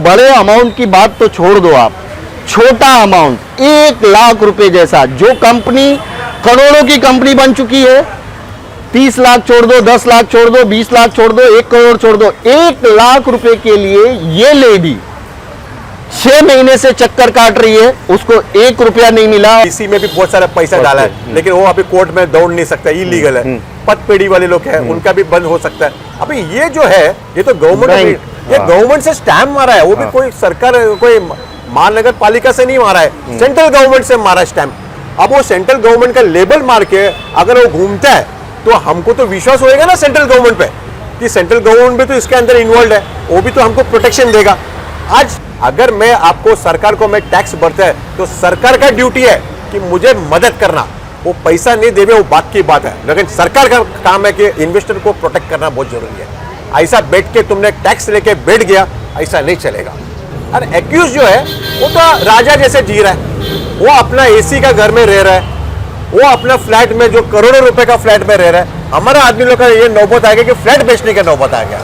बड़े अमाउंट की बात तो छोड़ दो आप, छोटा अमाउंट 1 लाख रुपए जैसा, जो कंपनी करोड़ों की कंपनी बन चुकी है, 30 लाख छोड़ दो, 10 लाख छोड़ दो, 20 लाख छोड़ दो, 1 करोड़ छोड़ दो, 1 लाख रुपए के लिए ये लेडी 6 महीने से चक्कर काट रही है, उसको 1 रुपया नहीं मिला। इसी में भी बहुत सारा पैसा डाला है, लेकिन वो अभी कोर्ट में दौड़ नहीं सकता, इलीगल है। पदपेढ़ी वाले लोग हैं, उनका भी बंद हो सकता है। अभी ये जो है, ये तो गवर्नमेंट, ये गवर्नमेंट से स्टैम्प मारा है, वो भी कोई सरकार, कोई महानगर पालिका से नहीं मारा है, सेंट्रल गवर्नमेंट से मारा स्टैम्प। अब वो सेंट्रल गवर्नमेंट का लेबल मार के अगर वो घूमता है तो हमको तो विश्वास होएगा ना सेंट्रल गवर्नमेंट पे, कि सेंट्रल गवर्नमेंट भी तो इसके अंदर इन्वॉल्व है, वो भी तो हमको प्रोटेक्शन देगा। आज अगर मैं आपको, सरकार को मैं टैक्स भरता है तो सरकार का ड्यूटी है कि मुझे मदद करना, वो पैसा नहीं देवे वो बात की बात है, लेकिन सरकार का काम है कि इन्वेस्टर को प्रोटेक्ट करना बहुत जरूरी है। ऐसा बैठ के तुमने टैक्स लेके बैठ गया, ऐसा नहीं चलेगा। और एक्यूज जो है वो तो राजा जैसे जी रहा है, वो अपना एसी का घर में रह रहा है, वो अपना फ्लैट में जो करोड़ों रुपए का फ्लैट में रह रहा है। हमारा आदमी लोग का ये नौबत आ गया कि फ्लैट बेचने का नौबत आ गया।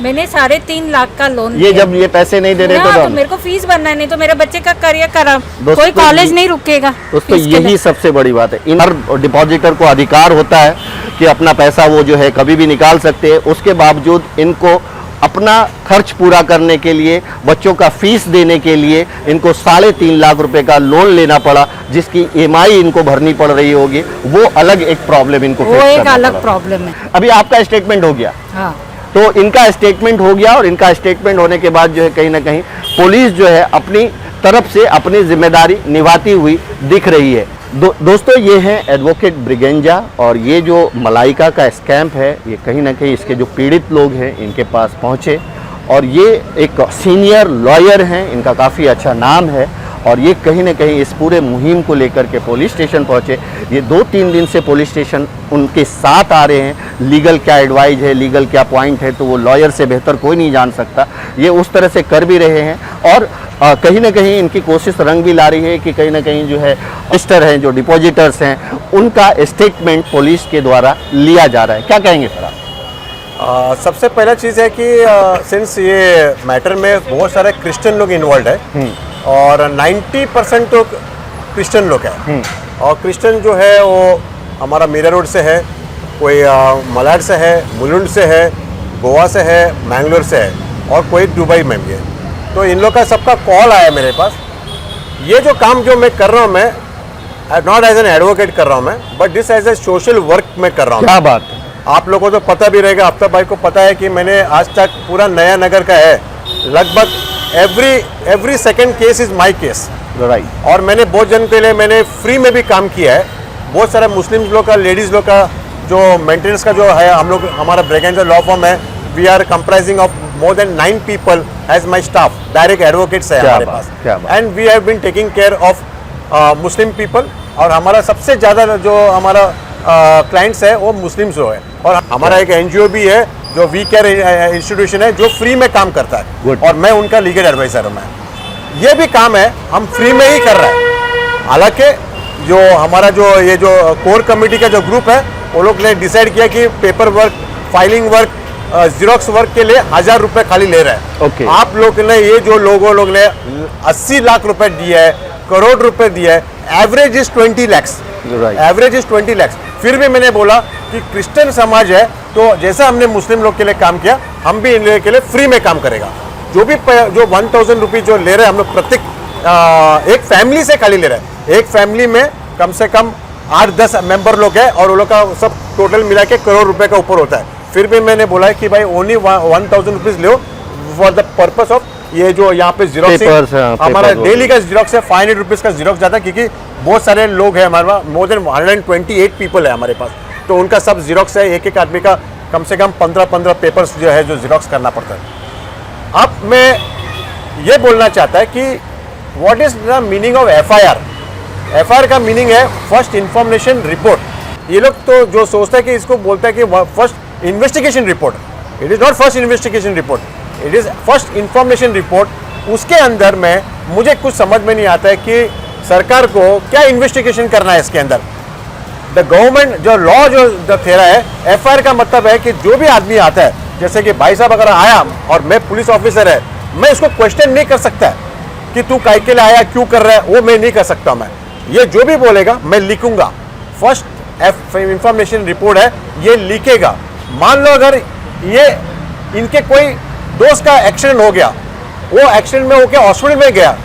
मैंने 3.5 लाख का लोन ये जब ये पैसे नहीं दे रहे तो मेरे को फीस भरना है, नहीं तो मेरे बच्चे का करियर खराब, कोई कॉलेज नहीं रुकेगा। दोस्तों यही सबसे बड़ी बात है, इन हर डिपॉजिटर को अधिकार होता है कि अपना पैसा वो जो है कभी भी निकाल सकते हैं। उसके बावजूद इनको अपना खर्च पूरा करने के लिए, बच्चों का फीस देने के लिए इनको 3.5 लाख रुपए का लोन लेना पड़ा, जिसकी EMI इनको भरनी पड़ रही होगी। वो अलग एक प्रॉब्लम इनको वो एक अलग प्रॉब्लम है। अभी आपका स्टेटमेंट हो गया, हाँ, तो इनका स्टेटमेंट हो गया, और इनका स्टेटमेंट होने के बाद जो है कहीं ना कहीं पुलिस जो है अपनी तरफ से अपनी जिम्मेदारी निभाती हुई दिख रही है। दोस्तों ये है एडवोकेट ब्रिगेंजा, और ये जो मलाइका का स्कैम है, ये कहीं ना कहीं इसके जो पीड़ित लोग हैं इनके पास पहुँचे, और ये एक सीनियर लॉयर हैं, इनका काफ़ी अच्छा नाम है, और ये कहीं ना कहीं इस पूरे मुहिम को लेकर के पुलिस स्टेशन पहुँचे। ये 2-3 दिन से पुलिस स्टेशन उनके साथ आ रहे हैं, लीगल क्या एडवाइज है, लीगल क्या पॉइंट है, तो वो लॉयर से बेहतर कोई नहीं जान सकता। ये उस तरह से कर भी रहे हैं, और कहीं ना कहीं इनकी कोशिश रंग भी ला रही है कि कहीं ना कहीं जो है इन्वेस्टर हैं, जो डिपॉजिटर्स हैं, उनका स्टेटमेंट पुलिस के द्वारा लिया जा रहा है। क्या कहेंगे सर आप? सबसे पहला चीज़ है कि सिंस ये मैटर में बहुत सारे क्रिश्चियन लोग इन्वॉल्व है, और 90% तो क्रिश्चियन लोग हैं, और क्रिश्चियन जो है वो हमारा मीरा रोड से है, कोई मलाड से है, मुलुंड से है, गोवा से है, मैंगलोर से है, और कोई दुबई में भी है। तो इन लोग का सबका कॉल आया मेरे पास। ये जो काम जो मैं कर रहा हूँ, मैं नॉट एज एन एडवोकेट कर रहा हूँ मैं, but this as a social work में कर रहा हूँ। क्या बात है। आप लोगों को तो पता भी रहेगा, आफ्ताब भाई को पता है कि मैंने आज तक पूरा नया नगर का है, लगभग every second case is my case, right. और मैंने बहुत जन के लिए मैंने फ्री में भी काम किया है। बहुत सारे मुस्लिम लोग का, लेडीज़ लोग का जो मेंटेनेंस का जो है, हम लोग, हमारा ब्रिगेंजा लॉ फॉर्म है, we are comprising of more than 9 people as my staff, direct advocates है हमारे पास, and we have been taking care of Muslim people, और हमारा सबसे ज़्यादा जो हमारा क्लाइंट्स है वो मुस्लिम्स जो है, और हमारा एक NGO भी है जो वी केयर इंस्टीट्यूशन है, जो फ्री में काम करता है, और मैं उनका लीगल एडवाइजर हूँ। मैं ये भी काम है हम फ्री में ही कर रहे हैं। हालांकि जो हमारा जो ये जो कोर कमेटी का जो ग्रुप है, वो लोग ने डिसाइड किया कि paper work, filing work, xerox work के लिए 1000 रुपए खाली ले रहे हैं। Okay. आप लोग ने, ये जो लोग ने 80 लाख रुपए दिया है, करोड़ रुपए दिया है, average is 20 lakh, average is 20 lakh. फिर भी मैंने बोला कि क्रिश्चियन समाज है, तो जैसा हमने मुस्लिम लोग के लिए काम किया, हम भी इन लोगों के लिए फ्री में काम करेगा। जो 1000 रुपीज जो ले रहे हैं हम लोग, प्रत्येक एक फैमिली से खाली ले रहे हैं। एक फैमिली में कम से कम 8-10 मेंबर लोग हैं, और वो लोग का सब टोटल मिला के करोड़ रुपए का ऊपर होता है। फिर भी मैंने बोला है कि भाई only 1000 rupees low for the purpose of ये जो यहाँ पे जीरोक्स, हमारा डेली का जीरोक्स है 500 रुपीज का जीरोक्स जाता है, क्योंकि बहुत सारे लोग हैं हमारे पास, मोर देन 128 पीपल है हमारे पास, तो उनका सब जीरोक्स है। एक आदमी का कम से कम 15 पेपर्स जो है जो जीरोक्स करना पड़ता है। अब मैं ये बोलना चाहता है कि what is the meaning of FIR का मीनिंग है फर्स्ट इंफॉर्मेशन रिपोर्ट। ये लोग तो जो सोचता है कि इसको बोलता है कि first investigation report, it is not first investigation report, it is first information report. उसके अंदर में मुझे कुछ समझ में नहीं आता है कि सरकार को क्या इन्वेस्टिगेशन करना है इसके अंदर। द गवर्नमेंट जो लॉ जो थेरा है, FIR का मतलब है कि जो भी आदमी आता है, जैसे कि भाई साहब अगर आया और मैं पुलिस ऑफिसर है, मैं इसको क्वेश्चन नहीं कर सकता कि तू काय के लिए आया, क्यों कर रहा है, वो मैं नहीं कर सकता। मैं ये जो भी बोलेगा मैं लिखूंगा। फर्स्ट इंफॉर्मेशन रिपोर्ट है, ये लिखेगा। मान लो अगर ये इनके कोई दोस्त का एक्सीडेंट हो गया, वो एक्सीडेंट में होकर हॉस्पिटल में गया,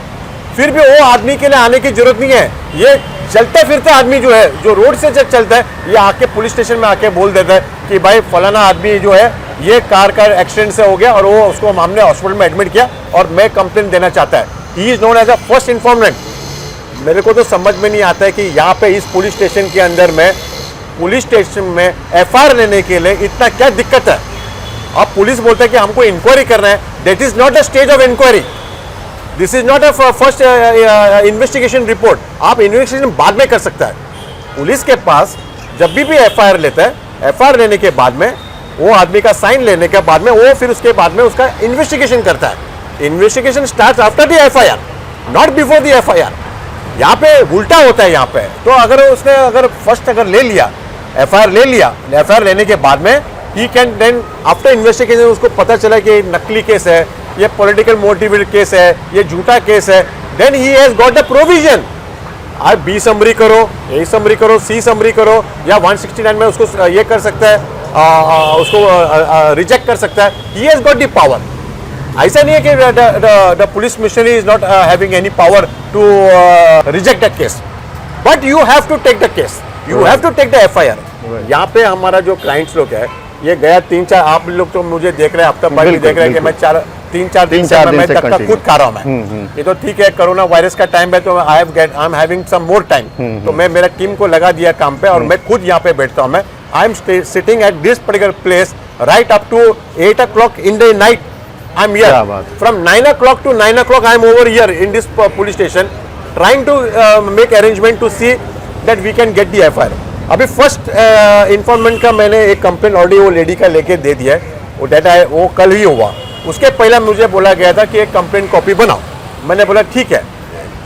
फिर भी वो आदमी के लिए आने की जरूरत नहीं है। ये चलते फिरते आदमी जो है, जो रोड से जब चलता है, ये आके पुलिस स्टेशन में आके बोल देता है कि भाई फलाना आदमी जो है ये कार का एक्सीडेंट से हो गया और वो उसको हमने हॉस्पिटल में एडमिट किया और मैं कंप्लेंट देना चाहता है। He is known as a first informant. मेरे को तो समझ में नहीं आता है कि यहाँ पे इस पुलिस स्टेशन के अंदर में, पुलिस स्टेशन में एफआईआर लेने के लिए इतना क्या दिक्कत है। अब पुलिस बोलते हैं कि हमको इंक्वायरी करना है, that is not a stage of inquiry, this is not a first investigation report. आप इन्वेस्टिगेशन बाद में कर सकता है। पुलिस के पास जब भी एफआईआर लेता है, एफआईआर लेने के बाद में वो आदमी का साइन लेने के बाद में वो फिर उसके बाद में उसका इन्वेस्टिगेशन करता है। Investigation start after the FIR, not before the FIR. यहाँ पे उल्टा होता है यहाँ पे। तो अगर उसने अगर फर्स्ट अगर ले लिया, एफआईआर ले लिया, एफआईआर लेने के बाद में he can then after investigation उसको पता चला कि नकली केस है, ये पॉलिटिकल मोटिवेटेड केस है, ये झूठा केस है, then he has got the provision. आप बी समरी करो, ए समरी करो, सी समरी करो, या 169 में उसको ये कर सकता है, उसको रिजेक्ट कर सकता है। He has got the power. ऐसा नहीं है कि the police machinery is not having any power to reject the case, but you have to take the case, you have to take the FIR. यहाँ पे हमारा जो क्लाइंट्स लोग है, ये गया 3-4, आप लोग तो मुझे देख रहे हैं, हफ्ता भर भी देख रहे हैं कि मैं 3-4 दिन से मैं धक्का खुद खा रहा हूँ मैं। ये तो ठीक है, कोरोना वायरस का टाइम है तो I am having some more time, तो मैं मेरा टीम को लगा दिया काम पे और मैं खुद यहाँ पे बैठता हूँ। मैं I am sitting at this particular place right up to 8 o'clock in the night. I'm here. From 9 o'clock to 9 o'clock I am over here in this police station trying to make arrangement to see that we can get the FIR. अभी first informant का मैंने एक complaint already वो lady का लेके दे दिया है, वो डाटा है वो कल ही हुआ। उसके पहले मुझे बोला गया था कि एक कंप्लेंट कॉपी बनाओ। मैंने बोला ठीक है,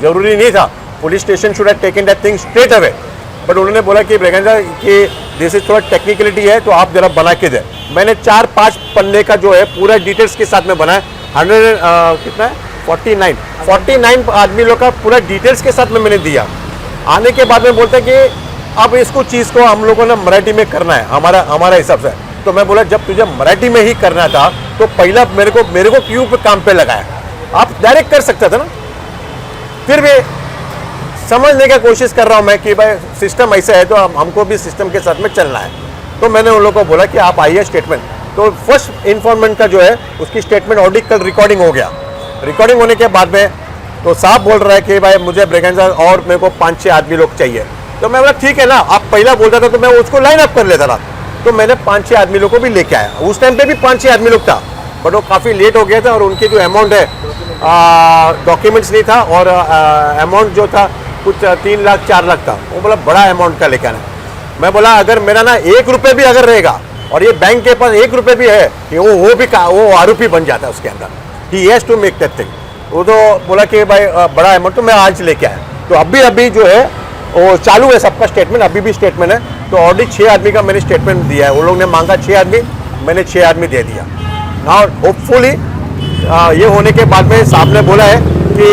जरूरी नहीं था, police station should have taken that thing straight away, but उन्होंने बोला कि ब्रिगेंजा कि दिस इज थोड़ा टेक्निकलिटी है तो आप जरा बना के दे। मैंने 4-5 पन्ने का जो है पूरा डिटेल्स के साथ में बनाया। 100 कितना है 49 आदमी लोग का पूरा डिटेल्स के साथ में मैंने दिया। आने के बाद में बोलते कि अब इसको चीज़ को हम लोगों ने मराठी में करना है हमारा हिसाब से। तो मैं बोला जब तुझे मराठी में ही करना था तो पहला मेरे को क्यों पे काम पे लगाया, आप डायरेक्ट कर सकते थे ना। फिर भी समझने का कोशिश कर रहा हूँ मैं कि भाई सिस्टम ऐसा है तो हमको भी सिस्टम के साथ में चलना है। तो मैंने उन लोगों को बोला कि आप आइए स्टेटमेंट। तो फर्स्ट इन्फॉर्मेंट का जो है उसकी स्टेटमेंट ऑडिट कल रिकॉर्डिंग हो गया। रिकॉर्डिंग होने के बाद में तो साहब बोल रहा है कि भाई मुझे ब्रिगेंजा और मेरे को 5-6 आदमी लोग चाहिए। तो मैं बोला ठीक है ना, आप पहला बोलता था तो मैं उसको लाइन अप कर लेता था। तो मैंने 5-6 आदमी लोग को भी लेके आया। उस टाइम पे भी 5-6 आदमी लोग था, बट वो काफ़ी लेट हो गया था और उनकी जो अमाउंट है डॉक्यूमेंट्स नहीं था और अमाउंट जो था कुछ 3 लाख 4 लाख था। वो बोला बड़ा अमाउंट का लेके आना। मैं बोला अगर मेरा ना 1 रुपये भी अगर रहेगा और ये बैंक के पास 1 रुपये भी है कि वो आरोपी बन जाता है उसके अंदर। He has to make that thing. वो तो बोला कि भाई बड़ा अमाउंट, तो मैं आज लेके आया। तो अभी जो है वो चालू है सबका स्टेटमेंट, अभी भी स्टेटमेंट है। तो ऑलरेडी 6 आदमी का मैंने स्टेटमेंट दिया है। वो लोग ने मांगा 6 आदमी, मैंने 6 आदमी दे दिया। नाउ होपफुली ये होने के बाद में साहब ने बोला है कि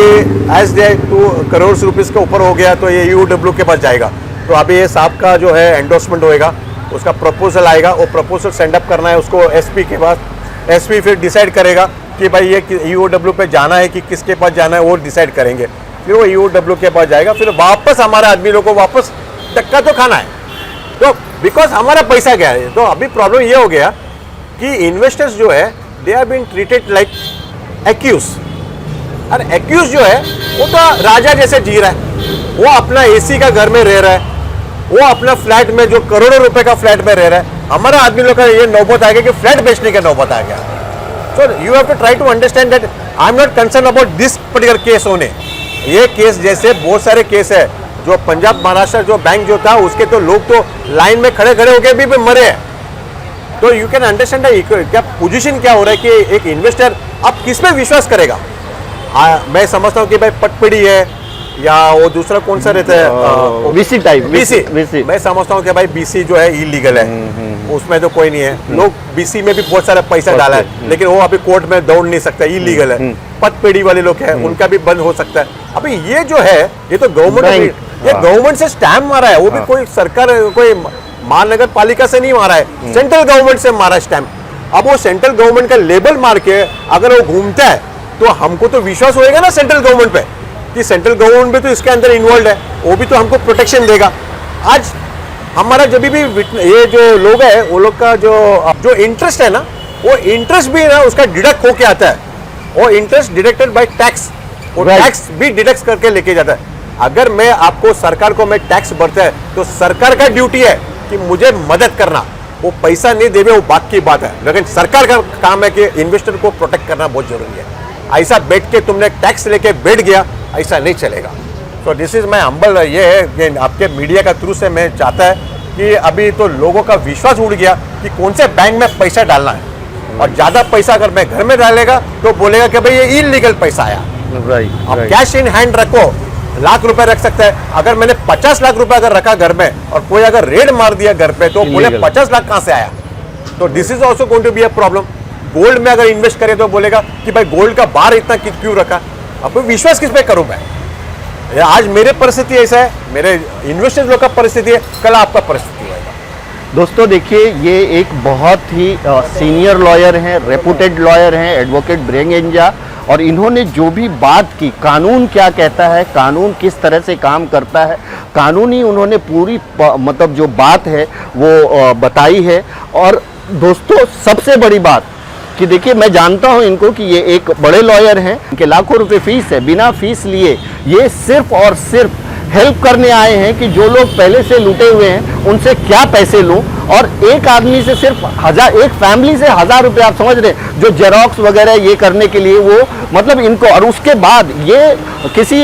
एज दे 2 करोड़ रुपीज़ के ऊपर हो गया तो ये UOW के पास जाएगा। तो अभी ये साहब का जो है एंडोर्समेंट होएगा, उसका प्रपोजल आएगा, वो प्रपोजल सेंड अप करना है उसको SP के पास। SP फिर डिसाइड करेगा कि भाई ये UOW पे जाना है कि किसके पास जाना है, वो डिसाइड करेंगे। फिर वो UOW के पास जाएगा, फिर वापस हमारे आदमी लोग को वापस धक्का तो खाना है। तो बिकॉज हमारा पैसा गया है। तो अभी प्रॉब्लम ये हो गया कि इन्वेस्टर्स जो है they are been treated like accused. और एक्यूज जो है वो तो राजा जैसे जी रहा है, वो अपना AC का घर में रह रहा है, वो अपना फ्लैट में जो करोड़ों रुपए का फ्लैट में रह रहा है। हमारा आदमी लोग का ये नौबत आ गया कि फ्लैट बेचने का नौबत आ गया। So you have to try to understand that I am not concern about this particular case होने। ये केस जैसे बहुत सारे केस है, जो पंजाब महाराष्ट्र जो बैंक जो था उसके तो लोग तो लाइन में खड़े होकर भी मरे हैं। तो यू कैन अंडरस्टैंड क्या पोजीशन क्या हो रहा है कि एक इन्वेस्टर अब किस पे विश्वास करेगा। मैं समझता हूँ कि भाई पटपड़ी है या वो दूसरा कौन सा रहता है VC टाइप। BC मैं समझता हूँ कि भाई BC जो है इलीगल है। उसमें तो कोई नहीं है। लोग बीसी में भी बहुत सारा पैसा डाला है, लेकिन वो अभी कोर्ट में दौड़ नहीं सकता, इलीगल है। पदपेढ़ी वाले लोग हैं, उनका भी बंद हो सकता है। अभी ये जो है, ये तो गवर्नमेंट, ये गवर्नमेंट से स्टैम्प मारा है, वो भी कोई सरकार, कोई महानगर पालिका से नहीं मारा है, सेंट्रल गवर्नमेंट से मारा स्टैम्प। अब वो सेंट्रल गवर्नमेंट का लेबल मार के अगर वो घूमता है तो हमको तो विश्वास होएगा ना सेंट्रल गवर्नमेंट पे, कि सेंट्रल गवर्नमेंट भी तो इसके अंदर इन्वॉल्व है, वो भी तो हमको प्रोटेक्शन देगा। आज हमारा जब भी ये जो लोग है, वो लोग का जो इंटरेस्ट है ना, वो इंटरेस्ट भी ना उसका डिडक्ट होके आता है, वो इंटरेस्ट डिडक्टेड बाय टैक्स, वो टैक्स भी डिडक्ट करके लेके जाता है। अगर मैं आपको, सरकार को मैं टैक्स भरता है तो सरकार का ड्यूटी है कि मुझे मदद करना, वो पैसा नहीं देवे वो बात की बात है, लेकिन सरकार का काम है कि इन्वेस्टर को प्रोटेक्ट करना बहुत जरूरी है। ऐसा बैठ के तुमने टैक्स लेके बैठ गया, ऐसा नहीं चलेगा। तो दिस इज माई हम्बल, ये है कि आपके मीडिया का थ्रू से मैं चाहता है कि अभी तो लोगों का विश्वास उड़ गया कि कौन से बैंक में पैसा डालना है, और ज्यादा पैसा अगर मैं घर में डालेगा तो बोलेगा कि भाई ये इलीगल पैसा आया। अब कैश इन हैंड रखो, लाख रुपए रख सकता है। अगर मैंने 50 लाख रुपए अगर रखा घर में और कोई अगर रेड मार दिया घर पे, तो बोले 50 लाख कहां से आया। तो this is also going to be a problem. Gold में अगर इन्वेस्ट करे तो बोलेगा कि भाई गोल्ड का बार इतना क्यों रखा। अब विश्वास किस पे करूं मैं? आज मेरे परिस्थिति ऐसा है, मेरे इन्वेस्टर्स लोग का परिस्थिति है, कल आपका परिस्थिति होगा। दोस्तों देखिए, ये एक बहुत ही सीनियर लॉयर हैं, रेपुटेड लॉयर हैं, एडवोकेट ब्रिगेंजा, और इन्होंने जो भी बात की, कानून क्या कहता है, कानून किस तरह से काम करता है, कानूनी उन्होंने पूरी मतलब जो बात है वो बताई है। और दोस्तों सबसे बड़ी बात कि देखिए, मैं जानता हूं इनको कि ये एक बड़े लॉयर हैं, इनके लाखों रुपए फीस है, बिना फीस लिए ये सिर्फ और सिर्फ हेल्प करने आए हैं कि जो लोग पहले से लूटे हुए हैं उनसे क्या पैसे लूं। और एक आदमी से सिर्फ 1000, एक फैमिली से 1000 रुपये, आप समझ रहे हैं, जो जेरोक्स वगैरह ये करने के लिए वो मतलब इनको, और उसके बाद ये किसी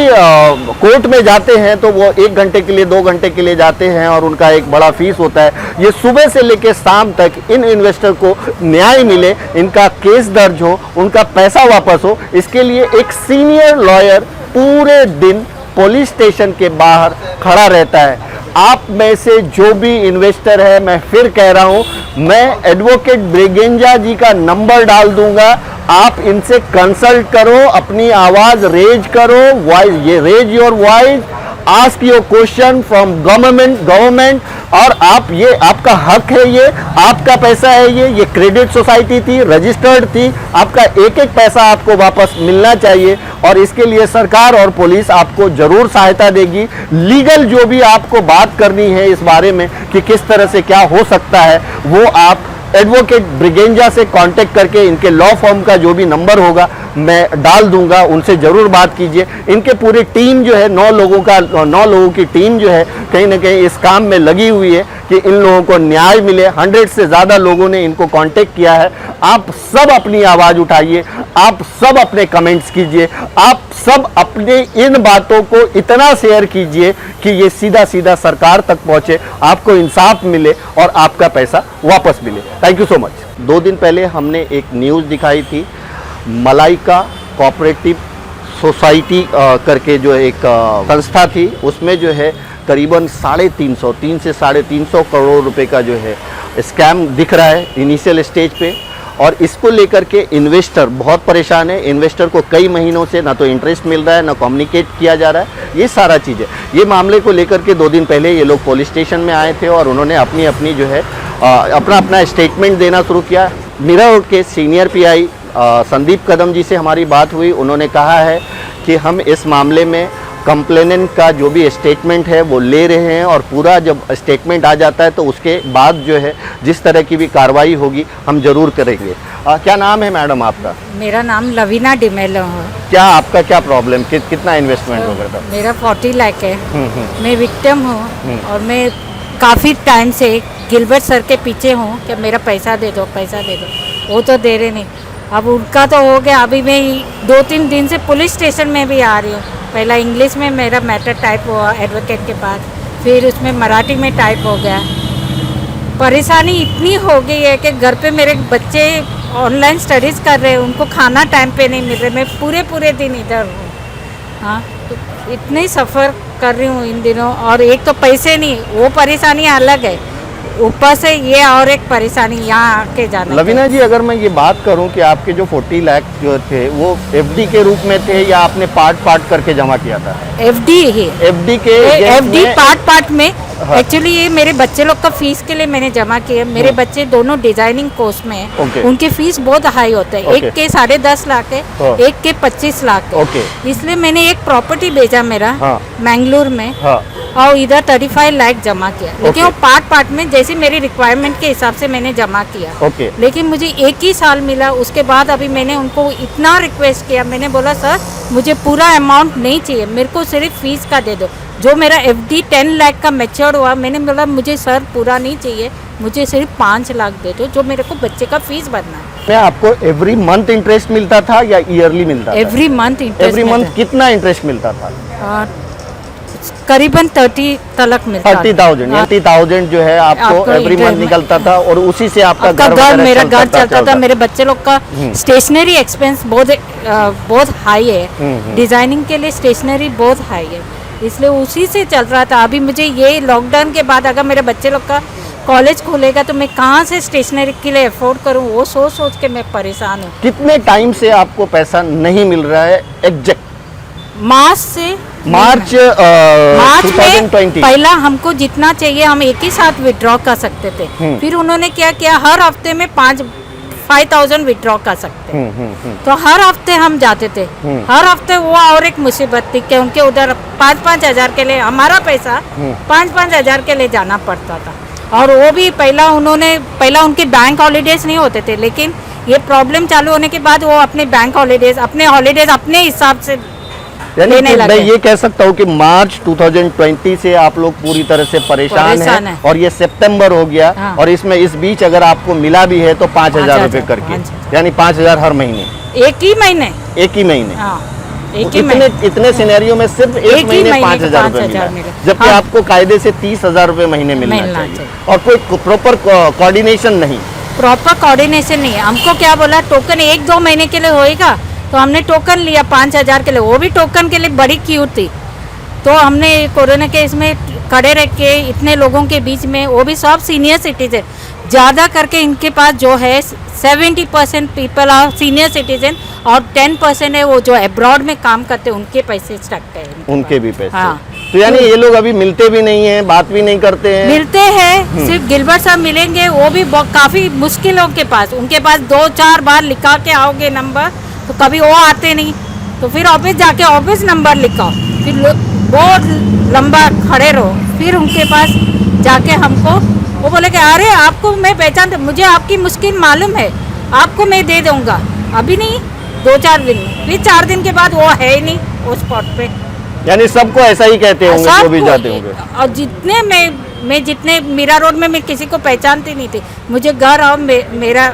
कोर्ट में जाते हैं तो वो 1 घंटे के लिए, 2 घंटे के लिए जाते हैं और उनका एक बड़ा फीस होता है। ये सुबह से लेकर शाम तक इन इन्वेस्टर को न्याय मिले, इनका केस दर्ज हो, उनका पैसा वापस हो, इसके लिए एक सीनियर लॉयर पूरे दिन पुलिस स्टेशन के बाहर खड़ा रहता है। आप में से जो भी इन्वेस्टर है, मैं फिर कह रहा हूं, मैं एडवोकेट ब्रिगेंजा जी का नंबर डाल दूंगा, आप इनसे कंसल्ट करो, अपनी आवाज रेज करो, वॉइस, ये raise your voice, ask your question from government. और आप, ये आपका हक है, ये आपका पैसा है, ये क्रेडिट सोसाइटी थी, रजिस्टर्ड थी, आपका एक एक पैसा आपको वापस मिलना चाहिए। और इसके लिए सरकार और पुलिस आपको जरूर सहायता देगी। लीगल जो भी आपको बात करनी है इस बारे में कि किस तरह से क्या हो सकता है, वो आप एडवोकेट ब्रिगेंजा से कांटेक्ट करके, इनके लॉ फर्म का जो भी नंबर होगा मैं डाल दूंगा, उनसे जरूर बात कीजिए। इनके पूरी टीम जो है, 9 लोगों की टीम जो है कहीं ना कहीं इस काम में लगी हुई है कि इन लोगों को न्याय मिले। 100 से ज़्यादा लोगों ने इनको कांटेक्ट किया है। आप सब अपनी आवाज़ उठाइए, आप सब अपने कमेंट्स कीजिए, आप सब अपने इन बातों को इतना शेयर कीजिए कि ये सीधा सीधा सरकार तक पहुँचे, आपको इंसाफ मिले और आपका पैसा वापस मिले। Thank you so much. 2 दिन पहले हमने एक न्यूज़ दिखाई थी, मलाइका कोऑपरेटिव सोसाइटी करके जो एक संस्था थी, उसमें जो है करीबन 3 से 350 करोड़ रुपए का जो है स्कैम दिख रहा है इनिशियल स्टेज पे। और इसको लेकर के इन्वेस्टर बहुत परेशान है। इन्वेस्टर को कई महीनों से ना तो इंटरेस्ट मिल रहा है, ना कम्युनिकेट किया जा रहा है, ये सारा चीज़ है। ये मामले को लेकर के 2 दिन पहले ये लोग पुलिस स्टेशन में आए थे और उन्होंने अपनी जो है अपना स्टेटमेंट देना शुरू किया। मिरर के सीनियर पीआई संदीप कदम जी से हमारी बात हुई। उन्होंने कहा है कि हम इस मामले में कंप्लेनेंट का जो भी स्टेटमेंट है वो ले रहे हैं, और पूरा जब स्टेटमेंट आ जाता है तो उसके बाद जो है जिस तरह की भी कार्रवाई होगी हम जरूर करेंगे। क्या नाम है मैडम आपका? मेरा नाम लवीना डिमेलो है। क्या आपका क्या प्रॉब्लम, कितना इन्वेस्टमेंट हो गया था? मेरा 40 लाख है। मैं विक्टिम हूँ और मैं काफ़ी टाइम से गिलबर्ट सर के पीछे हूँ कि मेरा पैसा दे दो, पैसा दे दो। वो तो दे रहे नहीं। अब उनका तो हो गया, अभी मैं 2-3 दिन से पुलिस स्टेशन में भी आ रही हूँ। पहला इंग्लिश में मेरा मैटर टाइप हुआ एडवोकेट के पास, फिर उसमें मराठी में टाइप हो गया। परेशानी इतनी हो गई है कि घर पे मेरे बच्चे ऑनलाइन स्टडीज़ कर रहे हैं, उनको खाना टाइम पे नहीं मिल रहा। मैं पूरे दिन इधर हूँ। हाँ, तो इतने सफ़र कर रही हूँ इन दिनों। और एक तो पैसे नहीं, वो परेशानी अलग है, ऊपर से ये और एक परेशानी यहाँ आके जाना। लवीना जी, अगर मैं ये बात करूं कि आपके जो 40 लाख जो थे वो एफडी के रूप में थे या आपने पार्ट करके जमा किया था? एफडी ही, एफडी के एफडी पार्ट में। हाँ। एक्चुअली ये मेरे बच्चे लोग का फीस के लिए मैंने जमा किया। मेरे बच्चे दोनों डिजाइनिंग कोर्स में हैं। ओके। उनके फीस बहुत हाई होते हैं। ओके। एक के 10.5 लाख है, हाँ। एक के 25 लाख है। ओके। इसलिए मैंने एक प्रॉपर्टी भेजा मेरा हाँ। मैंगलोर में, हाँ, और इधर 35 लाख जमा किया। लेकिन ओके। वो पार्ट में जैसे मेरी रिक्वायरमेंट के हिसाब से मैंने जमा किया। ओके। लेकिन मुझे एक ही साल मिला। उसके बाद अभी मैंने उनको इतना रिक्वेस्ट किया, मैंने बोला सर मुझे पूरा अमाउंट नहीं चाहिए, मेरे को सिर्फ फीस का दे दो। जो मेरा एफडी 10 लाख का मैच्योर हुआ, मैंने बोला मुझे सर पूरा नहीं चाहिए, मुझे सिर्फ 5 लाख दे दो, जो मेरे को बच्चे का फीस भरना है। मैं आपको एवरी मंथ इंटरेस्ट मिलता था या ईयरली मिलता था? Every month interest. Every month कितना इंटरेस्ट मिलता था? करीबन 30 तलक मिलता। 30,000 जो है आपको एवरी मंथ निकलता था, और उसी से आपका घर मेरा घर चलता था। मेरे बच्चे लोग का स्टेशनरी एक्सपेंस बहुत हाई है। डिजाइनिंग के लिए स्टेशनरी बहुत हाई है, इसलिए उसी से चल रहा था। अभी मुझे ये लॉकडाउन के बाद अगर मेरे बच्चे लोग का कॉलेज खुलेगा तो मैं कहाँ से स्टेशनरी के लिए अफोर्ड करूँ, वो सोच के मैं परेशान हूँ। कितने टाइम से आपको पैसा नहीं मिल रहा है एग्जैक्ट? मार्च मार्च में 2020। पहला हमको जितना चाहिए हम एक ही साथ विड्रॉ कर सकते थे। फिर उन्होंने क्या किया, हर हफ्ते में 5,000 विड्रॉ कर सकते हैं। तो हर हफ्ते हम जाते थे। हर हफ्ते वो और एक मुसीबत थी कि उनके उधर 5-5 हजार के लिए हमारा पैसा 5-5 हजार के लिए जाना पड़ता था। और वो भी पहला उनके बैंक हॉलीडेज नहीं होते थे, लेकिन ये प्रॉब्लम चालू होने के बाद वो अपने बैंक हॉलीडेज अपने हिसाब से यानी लेने कि मैं लगे। ये कह सकता हूँ कि मार्च 2020 से आप लोग पूरी तरह से परेशान हैं, और ये सितंबर हो गया। हाँ। और इसमें इस बीच अगर आपको मिला भी है तो 5,000 रुपए करके, यानी 5,000 हर महीने, एक ही महीने। एक ही महीने। हाँ, एक ही महीने। इतने सिनेरियो में सिर्फ एक ही महीने महीने 5,000 रुपए 5,000 मिला, मिला। जबकि हाँ। आपको कायदे से 30,000 रुपए महीने मिलना चाहिए, और कोई प्रॉपर कोऑर्डिनेशन नहीं। प्रॉपर कोऑर्डिनेशन नहीं है। हमको क्या बोला, टोकन 1-2 महीने के लिए होएगा, तो हमने टोकन लिया 5,000 के लिए। वो भी टोकन के लिए बड़ी क्यू थी, तो हमने कोरोना के इसमें खड़े रह के इतने लोगों के बीच में, वो भी सब सीनियर सिटीजन, ज़्यादा करके इनके पास जो है 70% पीपल आर सीनियर सिटीजन, और 10% है वो जो अब्रॉड में काम करते हैं, उनके पैसे स्टक है। उनके भी पैसे। हाँ। तो यानी ये लोग अभी मिलते भी नहीं हैं, बात भी नहीं करते हैं। मिलते हैं, सिर्फ गिलबर्ट साहब मिलेंगे, वो भी काफ़ी मुश्किलों के पास। उनके पास 2-4 बार लिखा के आओगे नंबर, तो कभी वो आते नहीं, तो फिर ऑफिस जाके ऑफिस नंबर लिखाओ, फिर बहुत लंबा खड़े रहो, फिर उनके पास जाके हमको वो बोले कि अरे आपको मैं पहचानता, मुझे आपकी मुश्किल मालूम है, आपको मैं दे दूंगा, अभी नहीं 2-4 दिन में। फिर 4 दिन के बाद वो है ही नहीं वो स्पॉट पे। यानी सबको ऐसा ही कहते होंगे जो भी जाते होंगे। और जितने मैं जितने मीरा रोड में मैं किसी को पहचानती नहीं थी। मुझे घर और मेरा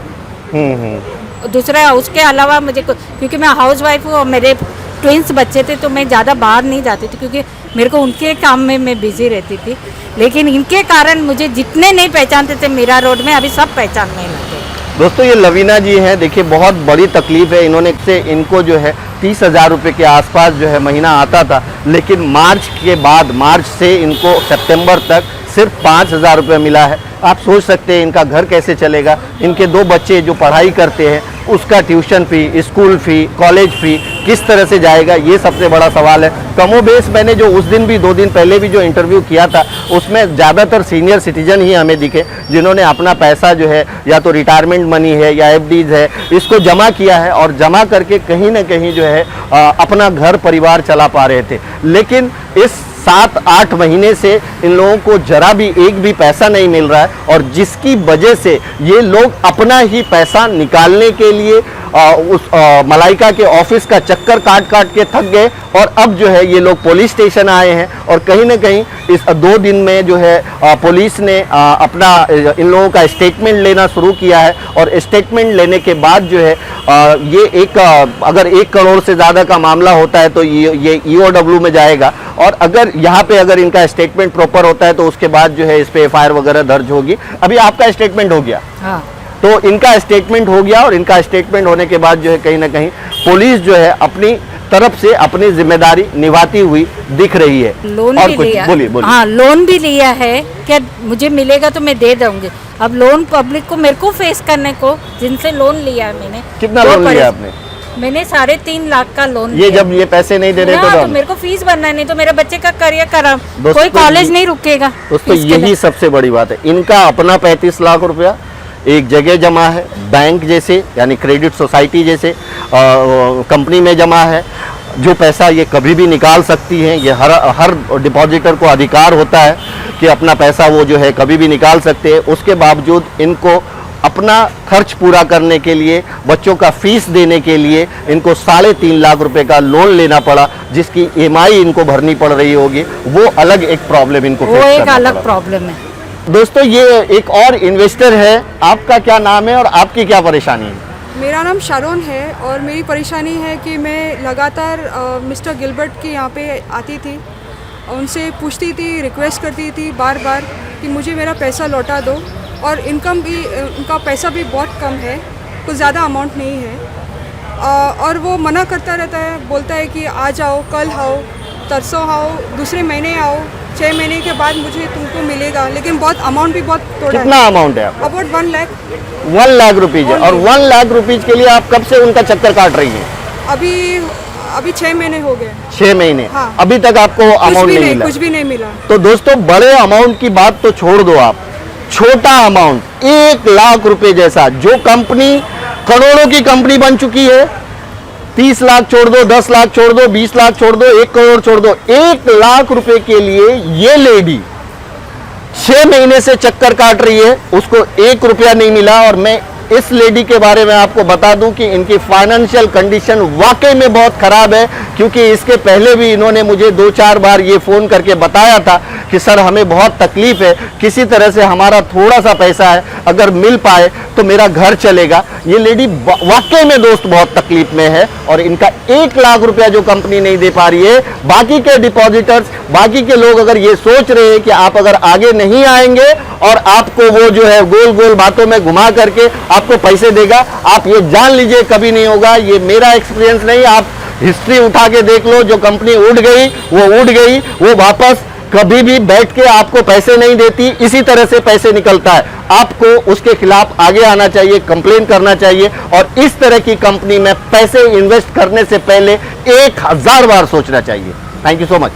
दूसरा हाउस के अलावा क्योंकि मैं हाउस वाइफ हूँ और मेरे ट्विंस बच्चे थे, तो मैं ज़्यादा बाहर नहीं जाती थी, क्योंकि मेरे को उनके काम में मैं बिजी रहती थी। लेकिन इनके कारण मुझे जितने नहीं पहचानते थे मीरा रोड में, अभी सब पहचानने लगे। दोस्तों, ये लवीना जी हैं, देखिए बहुत बड़ी तकलीफ है। इनको जो है 30,000 रुपये के आसपास जो है महीना आता था, लेकिन मार्च से इनको सितंबर तक सिर्फ 5,000 रुपये मिला है। आप सोच सकते हैं इनका घर कैसे चलेगा। इनके 2 बच्चे जो पढ़ाई करते हैं, उसका ट्यूशन फ़ी, स्कूल फ़ी, कॉलेज फ़ी किस तरह से जाएगा, ये सबसे बड़ा सवाल है। कमोबेश मैंने जो उस दिन भी 2 दिन पहले भी जो इंटरव्यू किया था, उसमें ज़्यादातर सीनियर सिटीजन ही हमें दिखे, जिन्होंने अपना पैसा जो है या तो रिटायरमेंट मनी है या एफडीज है, इसको जमा किया है, और जमा करके कहीं ना कहीं जो है अपना घर परिवार चला पा रहे थे। लेकिन इस 7-8 महीने से इन लोगों को जरा भी एक भी पैसा नहीं मिल रहा है, और जिसकी वजह से ये लोग अपना ही पैसा निकालने के लिए मलाइका के ऑफिस का चक्कर काट के थक गए, और अब जो है ये लोग पुलिस स्टेशन आए हैं। और कहीं ना कहीं इस 2 दिन में जो है पुलिस ने अपना इन लोगों का स्टेटमेंट लेना शुरू किया है, और स्टेटमेंट लेने के बाद जो है ये अगर 1 करोड़ से ज़्यादा का मामला होता है तो ये EOW में जाएगा, और अगर यहाँ पे अगर इनका स्टेटमेंट प्रॉपर होता है तो उसके बाद जो है इस पे FIR वगैरह दर्ज होगी। अभी आपका स्टेटमेंट हो गया? हाँ। तो इनका स्टेटमेंट हो गया और इनका स्टेटमेंट होने के बाद जो है कहीं ना कहीं पुलिस जो है अपनी तरफ से अपनी जिम्मेदारी निभाती हुई दिख रही है। लोन और भी कुछ लिया, बोलिए बोलिए। हाँ लोन भी लिया है, क्या मुझे मिलेगा तो मैं दे दूंगी। अब लोन पब्लिक को मेरे को फेस करने को, जिनसे लोन लिया है मैंने। कितना वो लोन लिया आपने? मैंने 3.5 लाख का लोन ये लिया। जब ये पैसे नहीं दे रहे हाँ, तो तो मेरे को फीस भरना है, नहीं तो मेरे बच्चे का करियर खराब, दोस्तों, कोई कॉलेज नहीं रुकेगा। दोस्तों फीस के यही लिए। सबसे बड़ी बात है। इनका अपना 35 लाख रुपया एक जगह जमा है, बैंक जैसे यानी क्रेडिट सोसाइटी जैसे कंपनी में जमा है। जो पैसा ये कभी भी निकाल सकती हैं, ये हर डिपॉजिटर को अधिकार होता है कि अपना पैसा वो जो है कभी भी निकाल सकते हैं। उसके बावजूद इनको अपना खर्च पूरा करने के लिए, बच्चों का फीस देने के लिए इनको 3.5 लाख रुपए का लोन लेना पड़ा, जिसकी EMI इनको भरनी पड़ रही होगी। वो अलग एक प्रॉब्लम इनको वो फेस एक करना अलग पड़ा। प्रॉब्लम है। दोस्तों ये एक और इन्वेस्टर है। आपका क्या नाम है और आपकी क्या परेशानी है? मेरा नाम शारोन है और मेरी परेशानी है कि मैं लगातार मिस्टर गिलबर्ट के यहाँ पे आती थी, उनसे पूछती थी, रिक्वेस्ट करती थी बार बार कि मुझे मेरा पैसा लौटा दो। और इनकम भी, उनका पैसा भी बहुत कम है, कुछ ज़्यादा अमाउंट नहीं है। और वो मना करता रहता है, बोलता है कि आ जाओ, कल आओ, तरसों आओ, दूसरे महीने आओ, 6 महीने के बाद मुझे तुमको मिलेगा। लेकिन बहुत अमाउंट भी बहुत थोड़ा कितना है, अमाउंट है आपका? अबाउट 1 लाख। 1 लाख रुपीज है। और 1 लाख रुपीज के लिए आप कब से उनका चक्कर काट रही हैं? अभी 6 महीने हो गए। 6 महीने। हाँ। अभी तक आपको अमाउंट नहीं मिला? कुछ भी नहीं मिला। तो दोस्तों बड़े अमाउंट की बात तो छोड़ दो आप, छोटा अमाउंट 1 लाख रुपए जैसा, जो कंपनी करोड़ों की कंपनी बन चुकी है, 30 लाख छोड़ दो, 10 लाख छोड़ दो, 20 लाख छोड़ दो, 1 करोड़ छोड़ दो, 1 लाख रुपए के लिए ये लेडी 6 महीने से चक्कर काट रही है, उसको 1 रुपया नहीं मिला। और मैं इस लेडी के बारे में आपको बता दूं कि इनकी फाइनेंशियल कंडीशन वाकई में बहुत खराब है, क्योंकि इसके पहले भी इन्होंने मुझे 2-4 बार ये फोन करके बताया था कि सर हमें बहुत तकलीफ है, किसी तरह से हमारा थोड़ा सा पैसा है, अगर मिल पाए तो मेरा घर चलेगा। ये लेडी वाकई में दोस्त बहुत तकलीफ में है और इनका 1 लाख रुपया जो कंपनी नहीं दे पा रही है। बाकी के डिपॉजिटर्स, बाकी के लोग अगर ये सोच रहे हैं कि आप अगर आगे नहीं आएंगे और आपको वो जो है गोल गोल बातों में घुमा करके आपको पैसे देगा, आप ये जान लीजिए कभी नहीं होगा। ये मेरा एक्सपीरियंस नहीं, आप हिस्ट्री उठा के देख लो। जो कंपनी उड़ गई वो उड़ गई, वो वापस कभी भी बैठ के आपको पैसे नहीं देती, इसी तरह से पैसे निकलता है। आपको उसके खिलाफ आगे आना चाहिए, कंप्लेन करना चाहिए और इस तरह की कंपनी में पैसे इन्वेस्ट करने से पहले 1000 बार सोचना चाहिए। Thank you so much.